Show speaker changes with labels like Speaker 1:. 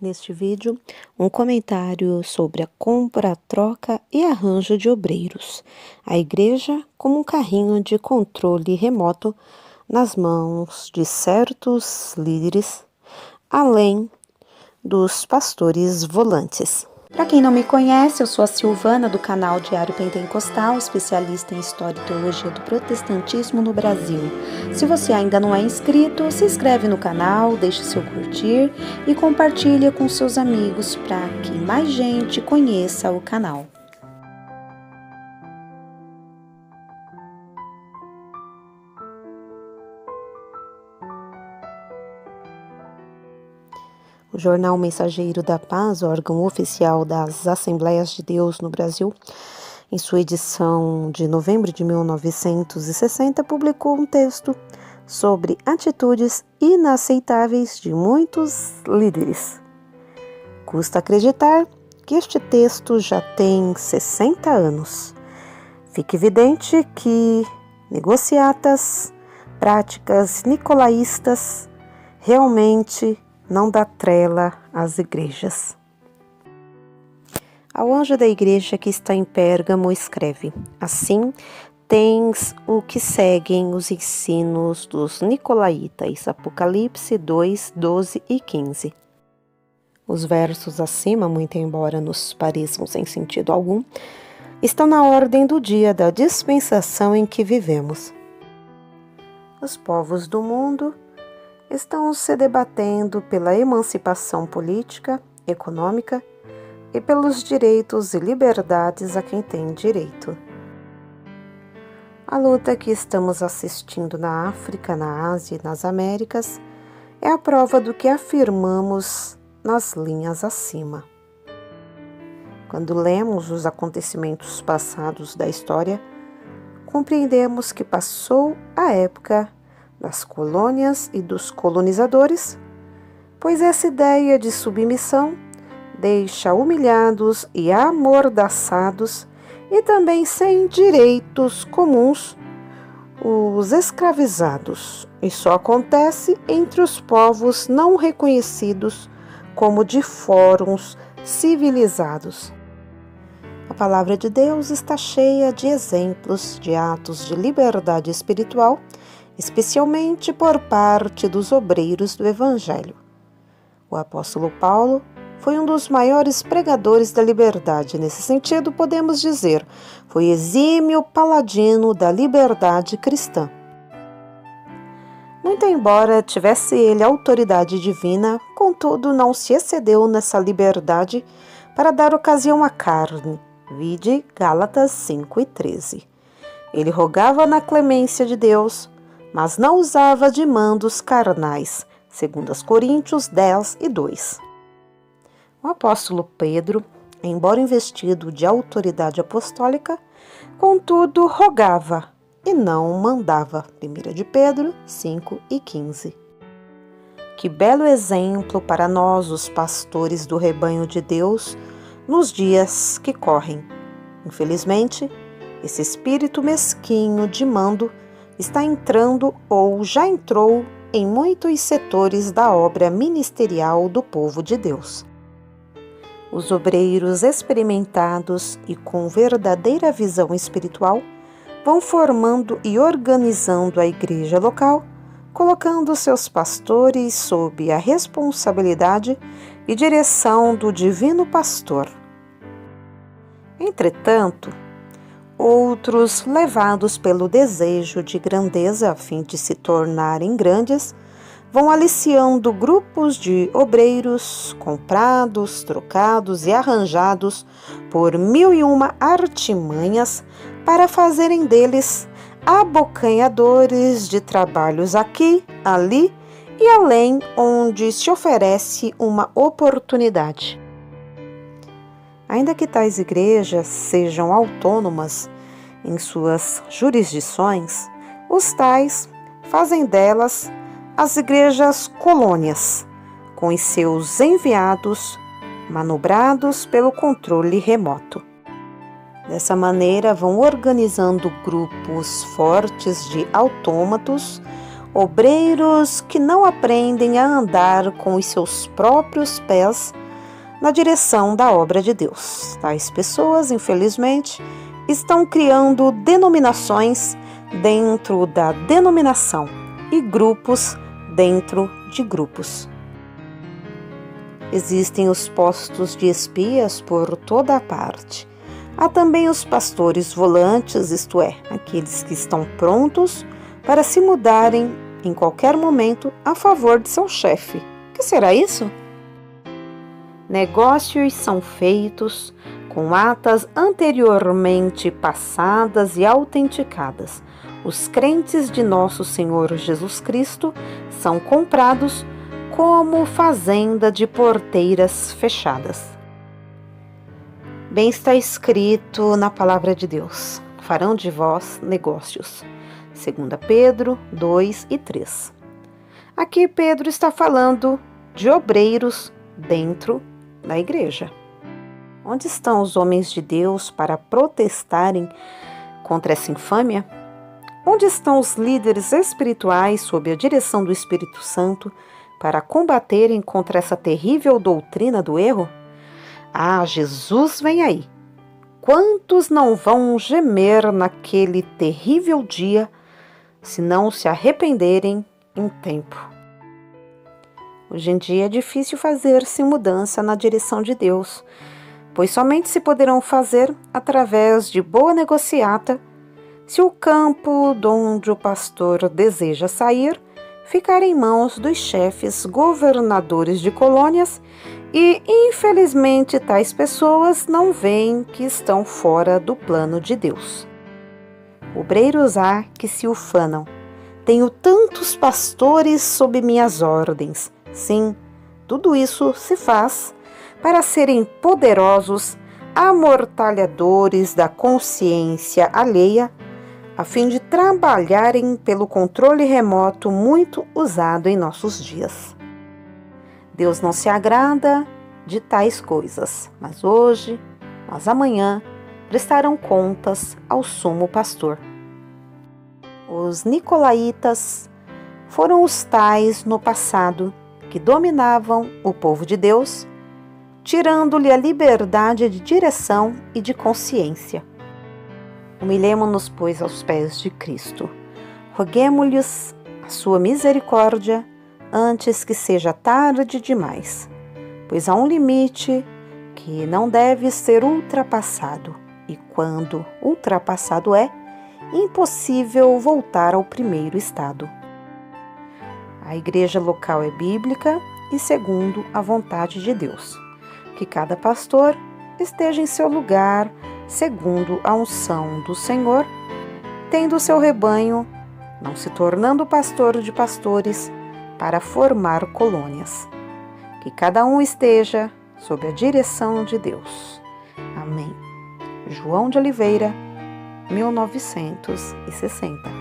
Speaker 1: neste vídeo, um comentário sobre a compra, troca e arranjo de obreiros. A igreja como um carrinho de controle remoto nas mãos de certos líderes, além dos pastores volantes. Para quem não me conhece, eu sou a Silvana do canal Diário Pentecostal, especialista em História e Teologia do Protestantismo no Brasil. Se você ainda não é inscrito, se inscreve no canal, deixe seu curtir e compartilhe com seus amigos para que mais gente conheça o canal. O jornal Mensageiro da Paz, órgão oficial das Assembleias de Deus no Brasil, em sua edição de novembro de 1960, publicou um texto sobre atitudes inaceitáveis de muitos líderes. Custa acreditar que este texto já tem 60 anos. Fica evidente que negociatas, práticas nicolaístas realmente não dá trela às igrejas. Ao anjo da igreja que está em Pérgamo escreve: assim tens o que seguem os ensinos dos nicolaítas. Apocalipse 2, 12 e 15. Os versos acima, muito embora nos pareçam sem sentido algum, estão na ordem do dia da dispensação em que vivemos. Os povos do mundo estão se debatendo pela emancipação política, econômica e pelos direitos e liberdades a quem tem direito. A luta que estamos assistindo na África, na Ásia e nas Américas é a prova do que afirmamos nas linhas acima. Quando lemos os acontecimentos passados da história, compreendemos que passou a época das colônias e dos colonizadores, pois essa ideia de submissão deixa humilhados e amordaçados e também sem direitos comuns os escravizados. E só acontece entre os povos não reconhecidos como de fóruns civilizados. A palavra de Deus está cheia de exemplos de atos de liberdade espiritual, especialmente por parte dos obreiros do Evangelho. O apóstolo Paulo foi um dos maiores pregadores da liberdade. Nesse sentido, podemos dizer, foi exímio paladino da liberdade cristã. Muito embora tivesse ele autoridade divina, contudo não se excedeu nessa liberdade para dar ocasião à carne. Vide Gálatas 5 e 13. Ele rogava na clemência de Deus, mas não usava de mandos carnais, segundo Coríntios 10 e 2. O apóstolo Pedro, embora investido de autoridade apostólica, contudo rogava e não mandava. 1 de Pedro 5 e 15. Que belo exemplo para nós, os pastores do rebanho de Deus, nos dias que correm. Infelizmente, esse espírito mesquinho de mando está entrando ou já entrou em muitos setores da obra ministerial do povo de Deus. Os obreiros experimentados e com verdadeira visão espiritual vão formando e organizando a igreja local, colocando seus pastores sob a responsabilidade e direção do divino pastor. Entretanto, outros, levados pelo desejo de grandeza a fim de se tornarem grandes, vão aliciando grupos de obreiros comprados, trocados e arranjados por 1001 artimanhas para fazerem deles abocanhadores de trabalhos aqui, ali e além onde se oferece uma oportunidade. Ainda que tais igrejas sejam autônomas em suas jurisdições, os tais fazem delas as igrejas colônias, com os seus enviados manobrados pelo controle remoto. Dessa maneira, vão organizando grupos fortes de autômatos, obreiros que não aprendem a andar com os seus próprios pés na direção da obra de Deus. Tais pessoas, infelizmente, estão criando denominações dentro da denominação e grupos dentro de grupos. Existem os postos de espias por toda a parte. Há também os pastores volantes, isto é, aqueles que estão prontos para se mudarem em qualquer momento a favor de seu chefe. O que será isso? Negócios são feitos com atas anteriormente passadas e autenticadas. Os crentes de nosso Senhor Jesus Cristo são comprados como fazenda de porteiras fechadas. Bem está escrito na palavra de Deus: farão de vós negócios. 2 Pedro 2 e 3. Aqui Pedro está falando de obreiros dentro da igreja. Onde estão os homens de Deus para protestarem contra essa infâmia? Onde estão os líderes espirituais sob a direção do Espírito Santo para combaterem contra essa terrível doutrina do erro? Ah, Jesus vem aí! Quantos não vão gemer naquele terrível dia se não se arrependerem em tempo? Hoje em dia é difícil fazer-se mudança na direção de Deus, pois somente se poderão fazer através de boa negociata se o campo de onde o pastor deseja sair ficar em mãos dos chefes governadores de colônias e, infelizmente, tais pessoas não veem que estão fora do plano de Deus. Obreiros há que se ufanam. Tenho tantos pastores sob minhas ordens. Sim, tudo isso se faz para serem poderosos amortalhadores da consciência alheia, a fim de trabalharem pelo controle remoto muito usado em nossos dias. Deus não se agrada de tais coisas, mas hoje, mas amanhã, prestarão contas ao sumo pastor. Os nicolaítas foram os tais no passado que dominavam o povo de Deus, tirando-lhe a liberdade de direção e de consciência. Humilhemo-nos, pois, aos pés de Cristo. Roguemo-lhes a sua misericórdia antes que seja tarde demais, pois há um limite que não deve ser ultrapassado, e quando ultrapassado é, impossível voltar ao primeiro estado. A igreja local é bíblica e segundo a vontade de Deus. Que cada pastor esteja em seu lugar, segundo a unção do Senhor, tendo o seu rebanho, não se tornando pastor de pastores, para formar colônias. Que cada um esteja sob a direção de Deus. Amém. João de Oliveira, 1960.